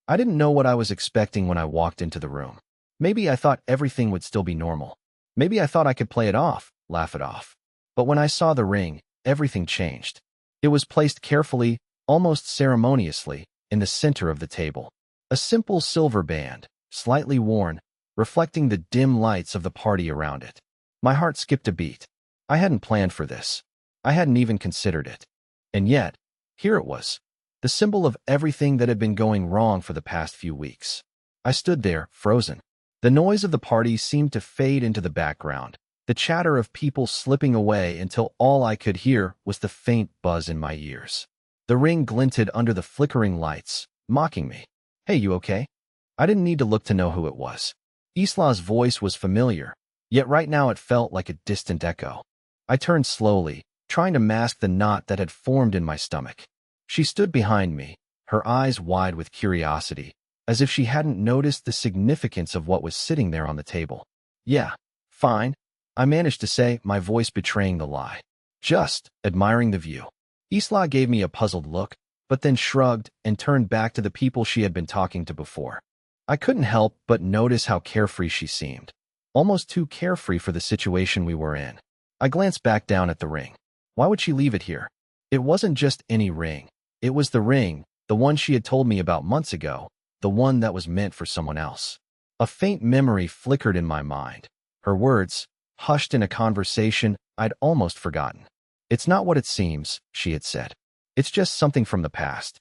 I didn't know what I was expecting when I walked into the room. Maybe I thought everything would still be normal. Maybe I thought I could play it off, laugh it off. But when I saw the ring, everything changed. It was placed carefully, almost ceremoniously, in the center of the table. A simple silver band, slightly worn, reflecting the dim lights of the party around it. My heart skipped a beat. I hadn't planned for this. I hadn't even considered it. And yet, here it was, the symbol of everything that had been going wrong for the past few weeks. I stood there, frozen. The noise of the party seemed to fade into the background, the chatter of people slipping away until all I could hear was the faint buzz in my ears. The ring glinted under the flickering lights, mocking me. "Hey, you okay?" I didn't need to look to know who it was. Isla's voice was familiar, yet right now it felt like a distant echo. I turned slowly, trying to mask the knot that had formed in my stomach. She stood behind me, her eyes wide with curiosity, as if she hadn't noticed the significance of what was sitting there on the table. "Yeah, fine," I managed to say, my voice betraying the lie. "Just admiring the view." Isla gave me a puzzled look, but then shrugged and turned back to the people she had been talking to before. I couldn't help but notice how carefree she seemed, almost too carefree for the situation we were in. I glanced back down at the ring. Why would she leave it here? It wasn't just any ring. It was the ring, the one she had told me about months ago, the one that was meant for someone else. A faint memory flickered in my mind. Her words, hushed in a conversation I'd almost forgotten. "It's not what it seems," she had said. "It's just something from the past."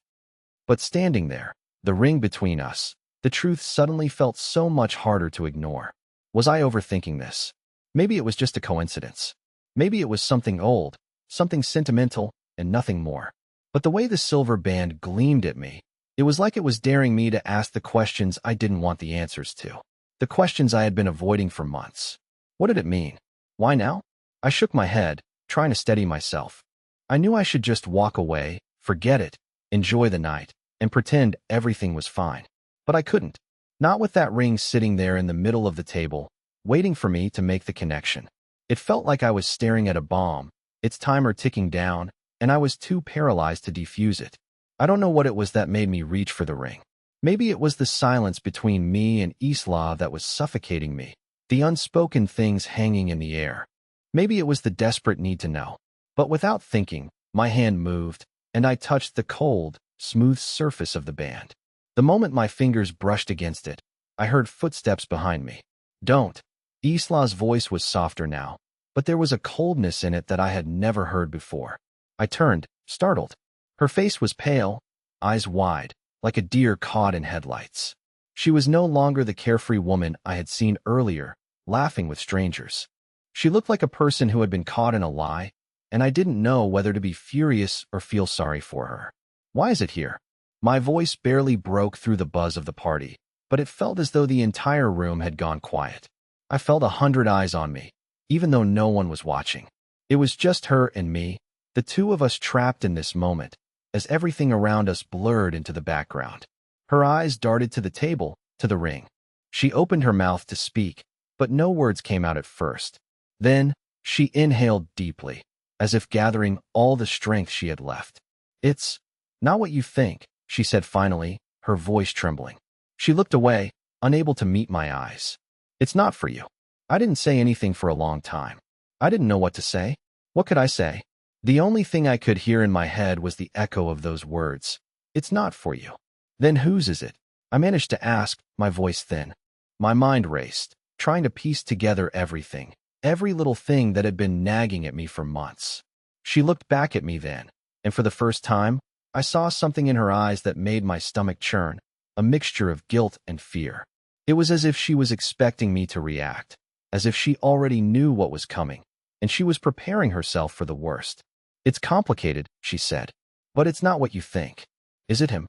But standing there, the ring between us, the truth suddenly felt so much harder to ignore. Was I overthinking this? Maybe it was just a coincidence. Maybe it was something old, something sentimental, and nothing more. But the way the silver band gleamed at me, it was like it was daring me to ask the questions I didn't want the answers to. The questions I had been avoiding for months. What did it mean? Why now? I shook my head, trying to steady myself. I knew I should just walk away, forget it, enjoy the night, and pretend everything was fine. But I couldn't. Not with that ring sitting there in the middle of the table, waiting for me to make the connection. It felt like I was staring at a bomb, its timer ticking down, and I was too paralyzed to defuse it. I don't know what it was that made me reach for the ring. Maybe it was the silence between me and Isla that was suffocating me, the unspoken things hanging in the air. Maybe it was the desperate need to know. But without thinking, my hand moved, and I touched the cold, smooth surface of the band. The moment my fingers brushed against it, I heard footsteps behind me. "Don't." Isla's voice was softer now, but there was a coldness in it that I had never heard before. I turned, startled. Her face was pale, eyes wide, like a deer caught in headlights. She was no longer the carefree woman I had seen earlier, laughing with strangers. She looked like a person who had been caught in a lie, and I didn't know whether to be furious or feel sorry for her. "Why is it here?" My voice barely broke through the buzz of the party, but it felt as though the entire room had gone quiet. I felt 100 eyes on me, even though no one was watching. It was just her and me, the two of us trapped in this moment, as everything around us blurred into the background. Her eyes darted to the table, to the ring. She opened her mouth to speak, but no words came out at first. Then, she inhaled deeply, as if gathering all the strength she had left. "It's not what you think," she said finally, her voice trembling. She looked away, unable to meet my eyes. "It's not for you." I didn't say anything for a long time. I didn't know what to say. What could I say? The only thing I could hear in my head was the echo of those words. "It's not for you." "Then whose is it?" I managed to ask, my voice thin. My mind raced, trying to piece together everything, every little thing that had been nagging at me for months. She looked back at me then, and for the first time, I saw something in her eyes that made my stomach churn, a mixture of guilt and fear. It was as if she was expecting me to react, as if she already knew what was coming, and she was preparing herself for the worst. "It's complicated," she said, "but it's not what you think." "Is it him?"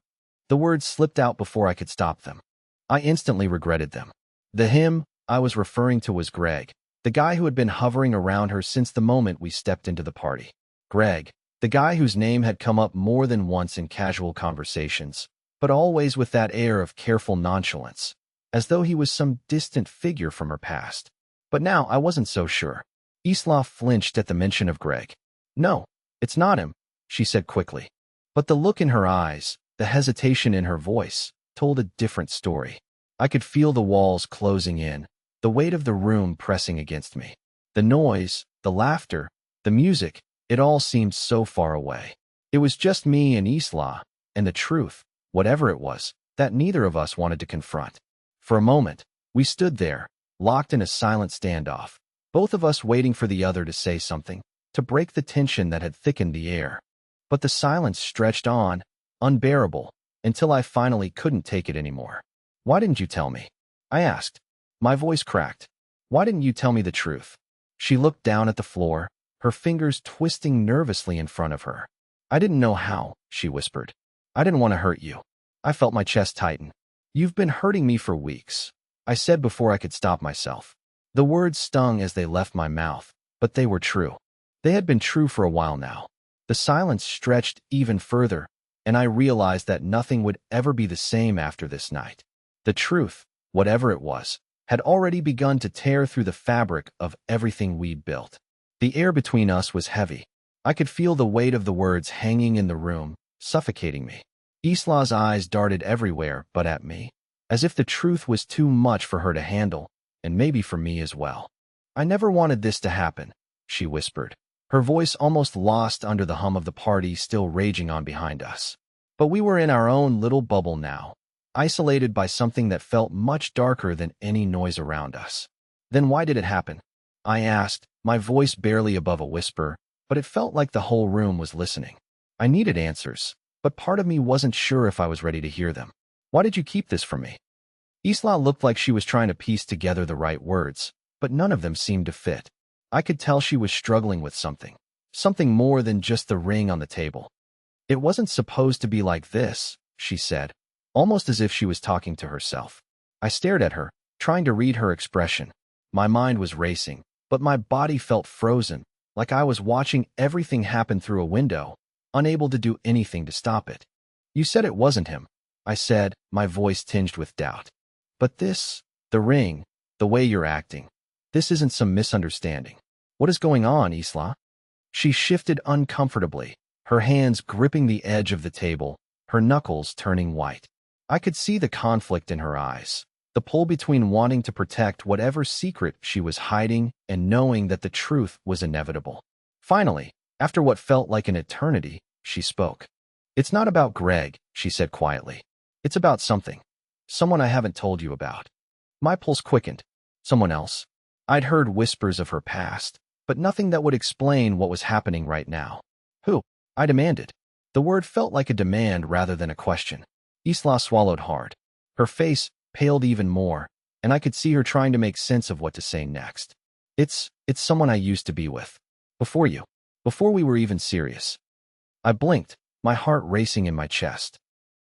The words slipped out before I could stop them. I instantly regretted them. The him I was referring to was Greg, the guy who had been hovering around her since the moment we stepped into the party. Greg, the guy whose name had come up more than once in casual conversations, but always with that air of careful nonchalance, as though he was some distant figure from her past. But now I wasn't so sure. Isla flinched at the mention of Greg. "No, it's not him," she said quickly. But the look in her eyes, the hesitation in her voice, told a different story. I could feel the walls closing in, the weight of the room pressing against me. The noise, the laughter, the music, it all seemed so far away. It was just me and Isla, and the truth, whatever it was, that neither of us wanted to confront. For a moment, we stood there, locked in a silent standoff, both of us waiting for the other to say something, to break the tension that had thickened the air. But the silence stretched on, unbearable, until I finally couldn't take it anymore. "Why didn't you tell me?" I asked. My voice cracked. "Why didn't you tell me the truth?" She looked down at the floor, her fingers twisting nervously in front of her. "I didn't know how," she whispered. "I didn't want to hurt you." I felt my chest tighten. "You've been hurting me for weeks," I said before I could stop myself. The words stung as they left my mouth, but they were true. They had been true for a while now. The silence stretched even further, and I realized that nothing would ever be the same after this night. The truth, whatever it was, had already begun to tear through the fabric of everything we'd built. The air between us was heavy. I could feel the weight of the words hanging in the room, suffocating me. Isla's eyes darted everywhere but at me, as if the truth was too much for her to handle, and maybe for me as well. "I never wanted this to happen," she whispered, her voice almost lost under the hum of the party still raging on behind us. But we were in our own little bubble now, isolated by something that felt much darker than any noise around us. "Then why did it happen?" I asked, my voice barely above a whisper, but it felt like the whole room was listening. I needed answers, but part of me wasn't sure if I was ready to hear them. "Why did you keep this from me?" Isla looked like she was trying to piece together the right words, but none of them seemed to fit. I could tell she was struggling with something more than just the ring on the table. "It wasn't supposed to be like this," she said, almost as if she was talking to herself. I stared at her, trying to read her expression. My mind was racing, but my body felt frozen, like I was watching everything happen through a window, unable to do anything to stop it. "You said it wasn't him," I said, my voice tinged with doubt. "But this, the ring, the way you're acting, this isn't some misunderstanding. What is going on, Isla?" She shifted uncomfortably, her hands gripping the edge of the table, her knuckles turning white. I could see the conflict in her eyes, the pull between wanting to protect whatever secret she was hiding and knowing that the truth was inevitable. Finally, after what felt like an eternity, she spoke. "It's not about Greg," she said quietly. "It's about someone I haven't told you about." My pulse quickened. Someone else? I'd heard whispers of her past, but nothing that would explain what was happening right now. "Who?" I demanded. The word felt like a demand rather than a question. Isla swallowed hard. Her face paled even more, and I could see her trying to make sense of what to say next. It's someone I used to be with. Before you. Before we were even serious." I blinked, my heart racing in my chest.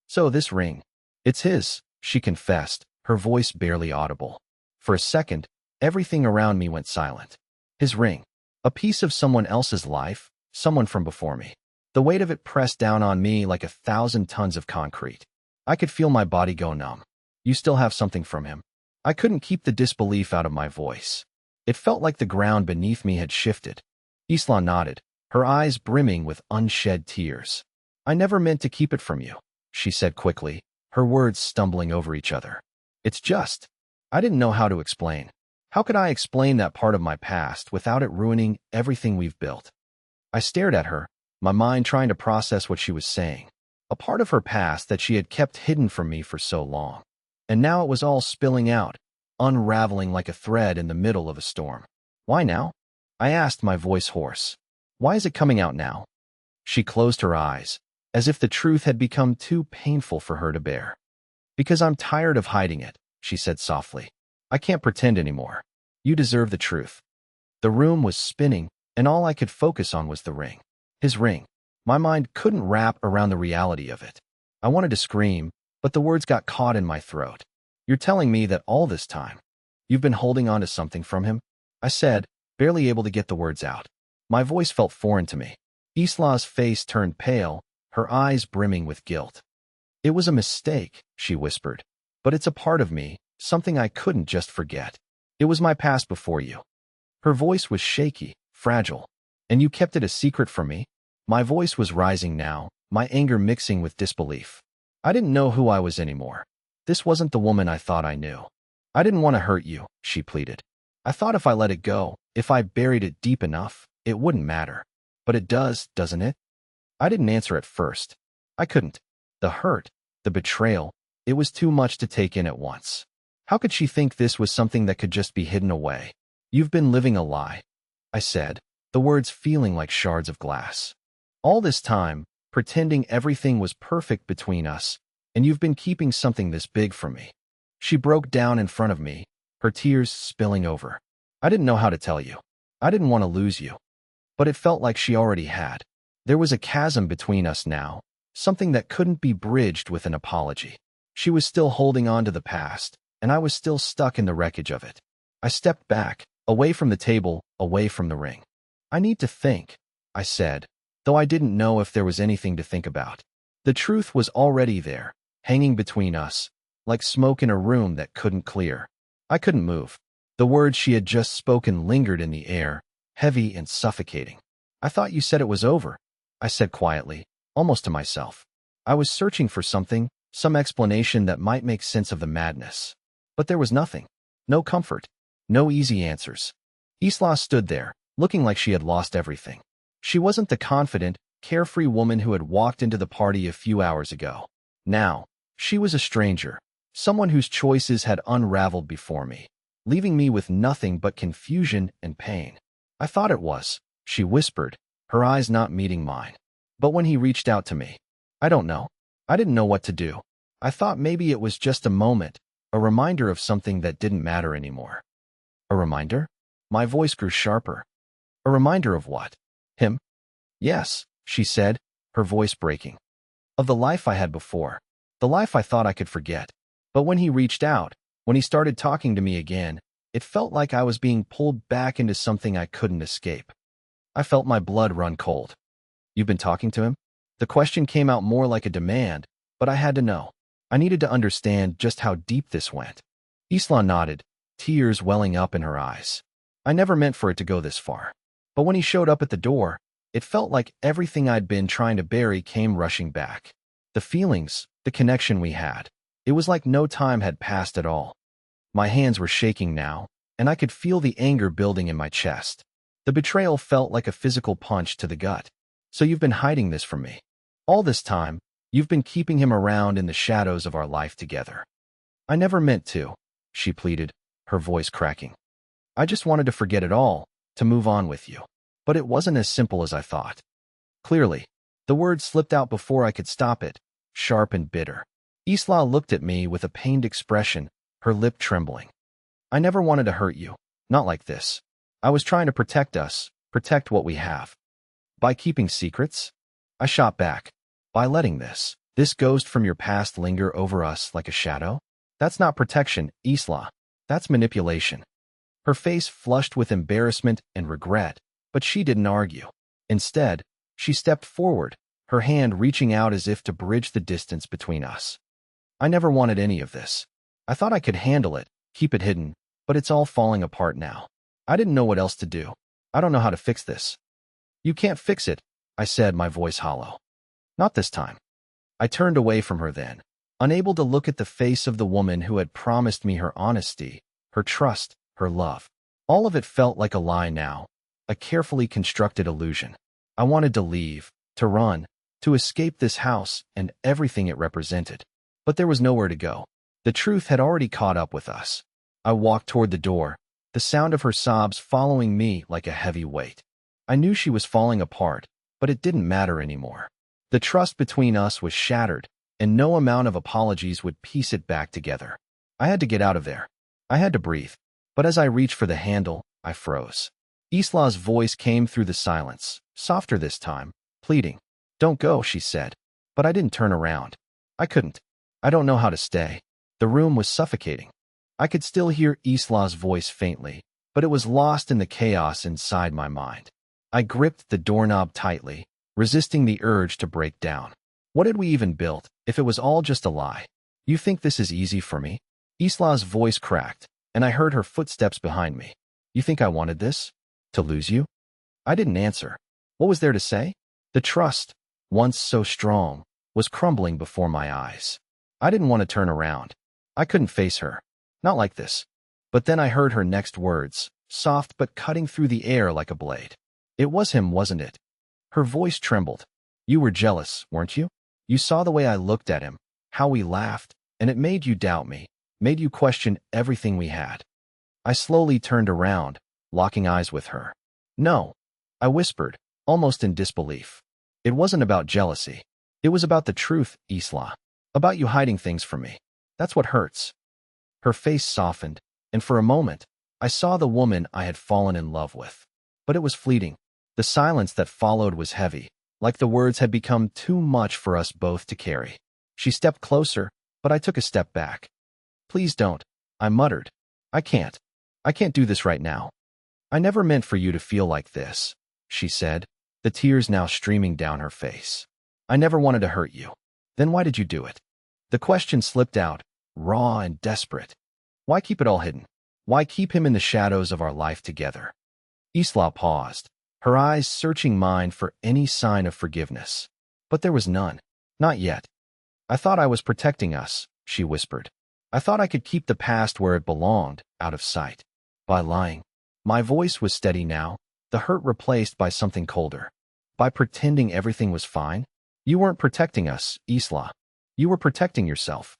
"So this ring. It's his," she confessed, her voice barely audible. For a second, everything around me went silent. His ring. A piece of someone else's life, someone from before me. The weight of it pressed down on me like 1,000 tons of concrete. I could feel my body go numb. "You still have something from him?" I couldn't keep the disbelief out of my voice. It felt like the ground beneath me had shifted. Isla nodded, her eyes brimming with unshed tears. "I never meant to keep it from you," she said quickly, her words stumbling over each other. "It's just, I didn't know how to explain. How could I explain that part of my past without it ruining everything we've built?" I stared at her, my mind trying to process what she was saying. A part of her past that she had kept hidden from me for so long. And now it was all spilling out, unraveling like a thread in the middle of a storm. "Why now?" I asked, my voice hoarse. "Why is it coming out now?" She closed her eyes, as if the truth had become too painful for her to bear. "Because I'm tired of hiding it," she said softly. "I can't pretend anymore. You deserve the truth." The room was spinning, and all I could focus on was the ring. His ring. My mind couldn't wrap around the reality of it. I wanted to scream, but the words got caught in my throat. "You're telling me that all this time, you've been holding on to something from him?" I said, barely able to get the words out. My voice felt foreign to me. Isla's face turned pale, her eyes brimming with guilt. "It was a mistake," she whispered. "But it's a part of me, something I couldn't just forget. It was my past before you." Her voice was shaky, fragile. "And you kept it a secret from me?" My voice was rising now, my anger mixing with disbelief. I didn't know who I was anymore. This wasn't the woman I thought I knew. I didn't want to hurt you, she pleaded. I thought if I let it go, if I buried it deep enough, it wouldn't matter. But it does, doesn't it? I didn't answer at first. I couldn't. The hurt, the betrayal, it was too much to take in at once. How could she think this was something that could just be hidden away? You've been living a lie, I said, the words feeling like shards of glass. All this time, pretending everything was perfect between us, and you've been keeping something this big from me. She broke down in front of me, her tears spilling over. I didn't know how to tell you. I didn't want to lose you. But it felt like she already had. There was a chasm between us now, something that couldn't be bridged with an apology. She was still holding on to the past, and I was still stuck in the wreckage of it. I stepped back, away from the table, away from the ring. I need to think, I said, though I didn't know if there was anything to think about. The truth was already there, hanging between us, like smoke in a room that couldn't clear. I couldn't move. The words she had just spoken lingered in the air, heavy and suffocating. I thought you said it was over, I said quietly, almost to myself. I was searching for something, some explanation that might make sense of the madness. But there was nothing. No comfort. No easy answers. Isla stood there, looking like she had lost everything. She wasn't the confident, carefree woman who had walked into the party a few hours ago. Now, she was a stranger, someone whose choices had unraveled before me, leaving me with nothing but confusion and pain. I thought it was, she whispered, her eyes not meeting mine. But when he reached out to me, I don't know. I didn't know what to do. I thought maybe it was just a moment, a reminder of something that didn't matter anymore. A reminder? My voice grew sharper. A reminder of what? Him? Yes, she said, her voice breaking. Of the life I had before, the life I thought I could forget. But when he reached out, when he started talking to me again, it felt like I was being pulled back into something I couldn't escape. I felt my blood run cold. You've been talking to him? The question came out more like a demand, but I had to know. I needed to understand just how deep this went. Isla nodded, tears welling up in her eyes. I never meant for it to go this far. But when he showed up at the door, it felt like everything I'd been trying to bury came rushing back. The feelings, the connection we had. It was like no time had passed at all. My hands were shaking now, and I could feel the anger building in my chest. The betrayal felt like a physical punch to the gut. So you've been hiding this from me. All this time, you've been keeping him around in the shadows of our life together. I never meant to, she pleaded, her voice cracking. I just wanted to forget it all, to move on with you. But it wasn't as simple as I thought. Clearly, the word slipped out before I could stop it, sharp and bitter. Isla looked at me with a pained expression, her lip trembling. I never wanted to hurt you, not like this. I was trying to protect us, protect what we have. By keeping secrets? I shot back. By letting this ghost from your past linger over us like a shadow? That's not protection, Isla. That's manipulation. Her face flushed with embarrassment and regret, but she didn't argue. Instead, she stepped forward, her hand reaching out as if to bridge the distance between us. I never wanted any of this. I thought I could handle it, keep it hidden, but it's all falling apart now. I didn't know what else to do. I don't know how to fix this. You can't fix it, I said, my voice hollow. Not this time. I turned away from her then, unable to look at the face of the woman who had promised me her honesty, her trust, her love. All of it felt like a lie now, a carefully constructed illusion. I wanted to leave, to run, to escape this house and everything it represented. But there was nowhere to go. The truth had already caught up with us. I walked toward the door, the sound of her sobs following me like a heavy weight. I knew she was falling apart, but it didn't matter anymore. The trust between us was shattered, and no amount of apologies would piece it back together. I had to get out of there. I had to breathe. But as I reached for the handle, I froze. Isla's voice came through the silence, softer this time, pleading. Don't go, she said. But I didn't turn around. I couldn't. I don't know how to stay. The room was suffocating. I could still hear Isla's voice faintly, but it was lost in the chaos inside my mind. I gripped the doorknob tightly, resisting the urge to break down. What had we even built, if it was all just a lie? You think this is easy for me? Isla's voice cracked, and I heard her footsteps behind me. You think I wanted this? To lose you? I didn't answer. What was there to say? The trust, once so strong, was crumbling before my eyes. I didn't want to turn around. I couldn't face her. Not like this. But then I heard her next words, soft but cutting through the air like a blade. It was him, wasn't it? Her voice trembled. You were jealous, weren't you? You saw the way I looked at him, how we laughed, and it made you doubt me, made you question everything we had. I slowly turned around, locking eyes with her. No, I whispered, almost in disbelief. It wasn't about jealousy. It was about the truth, Isla. About you hiding things from me. That's what hurts. Her face softened, and for a moment, I saw the woman I had fallen in love with. But it was fleeting. The silence that followed was heavy, like the words had become too much for us both to carry. She stepped closer, but I took a step back. Please don't, I muttered. I can't do this right now. I never meant for you to feel like this, she said, the tears now streaming down her face. I never wanted to hurt you. Then why did you do it? The question slipped out, raw and desperate. Why keep it all hidden? Why keep him in the shadows of our life together? Isla paused, her eyes searching mine for any sign of forgiveness. But there was none. Not yet. I thought I was protecting us, she whispered. I thought I could keep the past where it belonged, out of sight. By lying. My voice was steady now, the hurt replaced by something colder. By pretending everything was fine. You weren't protecting us, Isla. You were protecting yourself.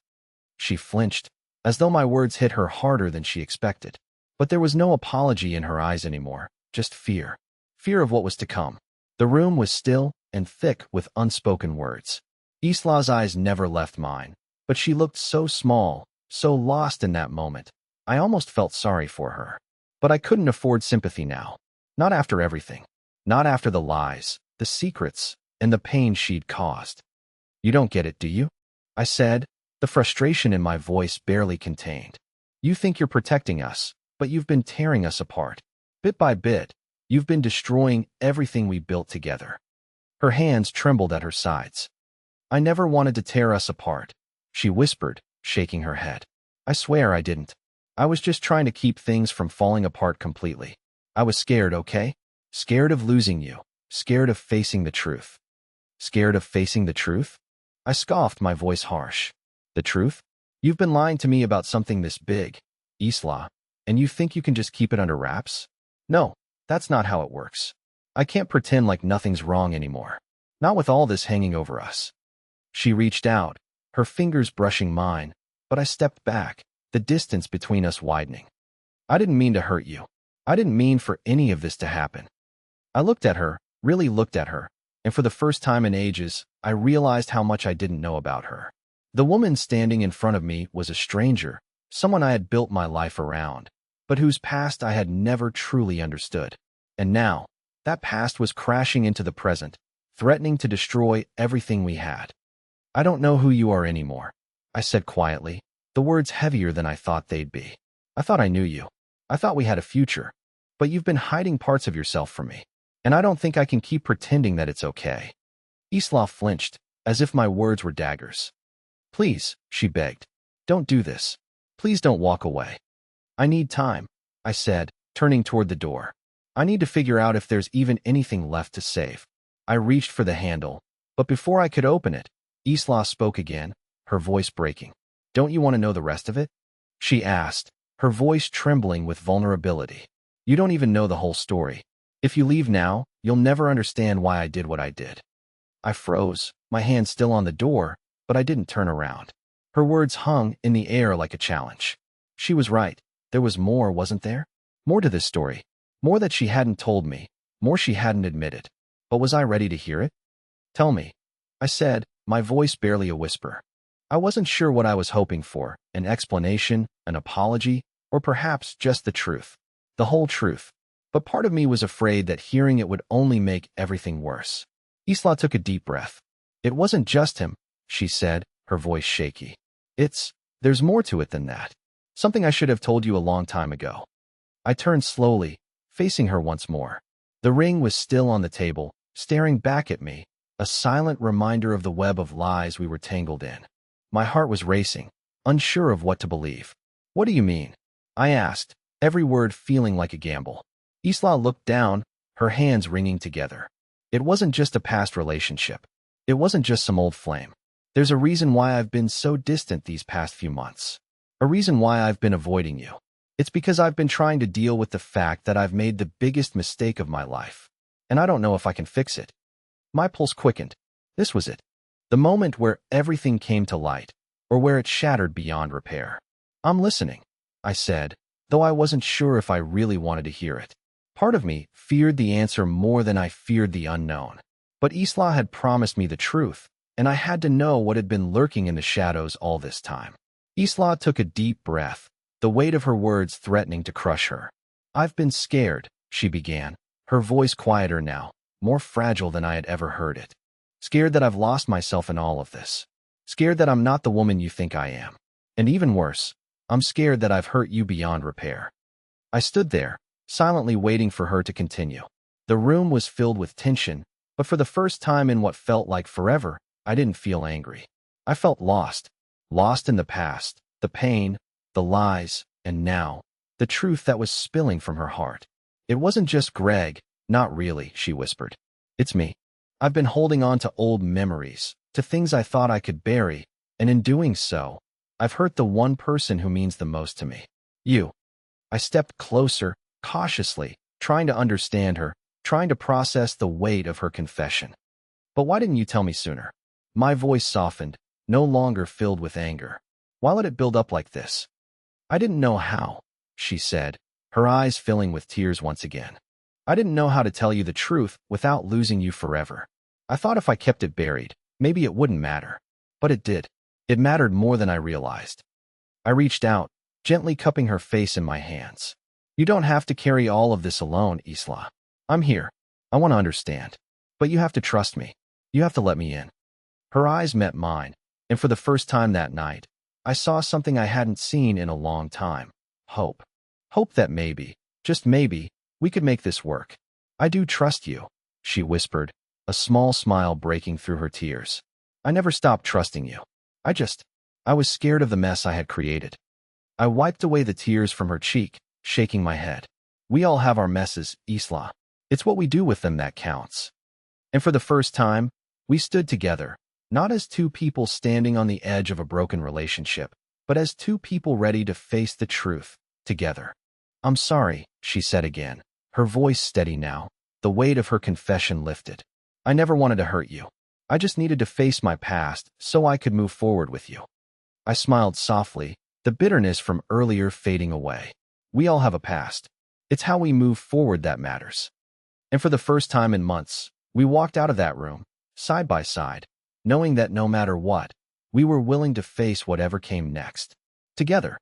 She flinched, as though my words hit her harder than she expected. But there was no apology in her eyes anymore, just fear. Fear of what was to come. The room was still and thick with unspoken words. Isla's eyes never left mine, but she looked so small, so lost in that moment. I almost felt sorry for her. But I couldn't afford sympathy now. Not after everything. Not after the lies, the secrets, and the pain she'd caused. You don't get it, do you? I said, the frustration in my voice barely contained. You think you're protecting us, but you've been tearing us apart. Bit by bit, you've been destroying everything we built together. Her hands trembled at her sides. I never wanted to tear us apart, she whispered, shaking her head. I swear I didn't. I was just trying to keep things from falling apart completely. I was scared, okay? Scared of losing you. Scared of facing the truth. Scared of facing the truth? I scoffed, my voice harsh. The truth? You've been lying to me about something this big, Isla, and you think you can just keep it under wraps? No, that's not how it works. I can't pretend like nothing's wrong anymore. Not with all this hanging over us. She reached out, her fingers brushing mine, but I stepped back, the distance between us widening. I didn't mean to hurt you. I didn't mean for any of this to happen. I looked at her, really looked at her, and for the first time in ages, I realized how much I didn't know about her. The woman standing in front of me was a stranger, someone I had built my life around, but whose past I had never truly understood. And now, that past was crashing into the present, threatening to destroy everything we had. I don't know who you are anymore, I said quietly, the words heavier than I thought they'd be. I thought I knew you. I thought we had a future. But you've been hiding parts of yourself from me, and I don't think I can keep pretending that it's okay. Isla flinched, as if my words were daggers. Please, she begged. Don't do this. Please don't walk away. I need time, I said, turning toward the door. I need to figure out if there's even anything left to save. I reached for the handle, but before I could open it, Isla spoke again, her voice breaking. Don't you want to know the rest of it? She asked, her voice trembling with vulnerability. You don't even know the whole story. If you leave now, you'll never understand why I did what I did. I froze, my hand still on the door, but I didn't turn around. Her words hung in the air like a challenge. She was right. There was more, wasn't there? More to this story. More that she hadn't told me. More she hadn't admitted. But was I ready to hear it? Tell me, I said, my voice barely a whisper. I wasn't sure what I was hoping for, an explanation, an apology, or perhaps just the truth. The whole truth. But part of me was afraid that hearing it would only make everything worse. Isla took a deep breath. It wasn't just him, she said, her voice shaky. There's more to it than that. Something I should have told you a long time ago. I turned slowly, facing her once more. The ring was still on the table, staring back at me, a silent reminder of the web of lies we were tangled in. My heart was racing, unsure of what to believe. What do you mean? I asked, every word feeling like a gamble. Isla looked down, her hands wringing together. It wasn't just a past relationship. It wasn't just some old flame. There's a reason why I've been so distant these past few months. A reason why I've been avoiding you. It's because I've been trying to deal with the fact that I've made the biggest mistake of my life. And I don't know if I can fix it. My pulse quickened. This was it. The moment where everything came to light, or where it shattered beyond repair. I'm listening, I said, though I wasn't sure if I really wanted to hear it. Part of me feared the answer more than I feared the unknown. But Isla had promised me the truth, and I had to know what had been lurking in the shadows all this time. Isla took a deep breath, the weight of her words threatening to crush her. I've been scared, she began, her voice quieter now, more fragile than I had ever heard it. Scared that I've lost myself in all of this. Scared that I'm not the woman you think I am. And even worse, I'm scared that I've hurt you beyond repair. I stood there, silently waiting for her to continue. The room was filled with tension, but for the first time in what felt like forever, I didn't feel angry. I felt lost. Lost in the past, the pain, the lies, and now, the truth that was spilling from her heart. It wasn't just Greg, not really, she whispered. It's me. I've been holding on to old memories, to things I thought I could bury, and in doing so, I've hurt the one person who means the most to me. You. I stepped closer, cautiously, trying to understand her, trying to process the weight of her confession. But why didn't you tell me sooner? My voice softened, no longer filled with anger. Why let it build up like this? I didn't know how, she said, her eyes filling with tears once again. I didn't know how to tell you the truth without losing you forever. I thought if I kept it buried, maybe it wouldn't matter. But it did. It mattered more than I realized. I reached out, gently cupping her face in my hands. You don't have to carry all of this alone, Isla. I'm here. I want to understand. But you have to trust me. You have to let me in. Her eyes met mine, and for the first time that night, I saw something I hadn't seen in a long time. Hope. Hope that maybe, just maybe, we could make this work. I do trust you, she whispered, a small smile breaking through her tears. I never stopped trusting you. I was scared of the mess I had created. I wiped away the tears from her cheek, shaking my head. We all have our messes, Isla. It's what we do with them that counts. And for the first time, we stood together, not as two people standing on the edge of a broken relationship, but as two people ready to face the truth, together. I'm sorry, she said again, her voice steady now, the weight of her confession lifted. I never wanted to hurt you. I just needed to face my past so I could move forward with you. I smiled softly, the bitterness from earlier fading away. We all have a past. It's how we move forward that matters. And for the first time in months, we walked out of that room, side by side, knowing that no matter what, we were willing to face whatever came next. Together.